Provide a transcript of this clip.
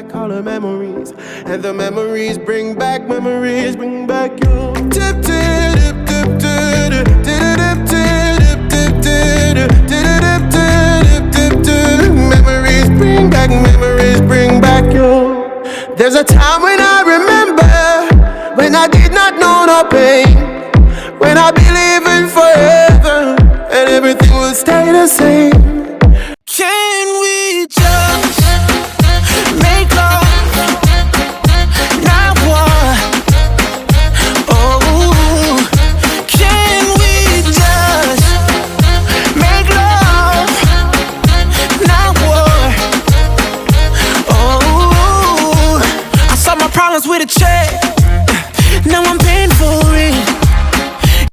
back all the memories. And the memories bring back you. Tip, tip, tip, tip, tip, tip, tip, tip, tip, tip. Memories bring back you. There's a time when I remember, when I did not know no pain, when I believed in forever and everything will stay the same.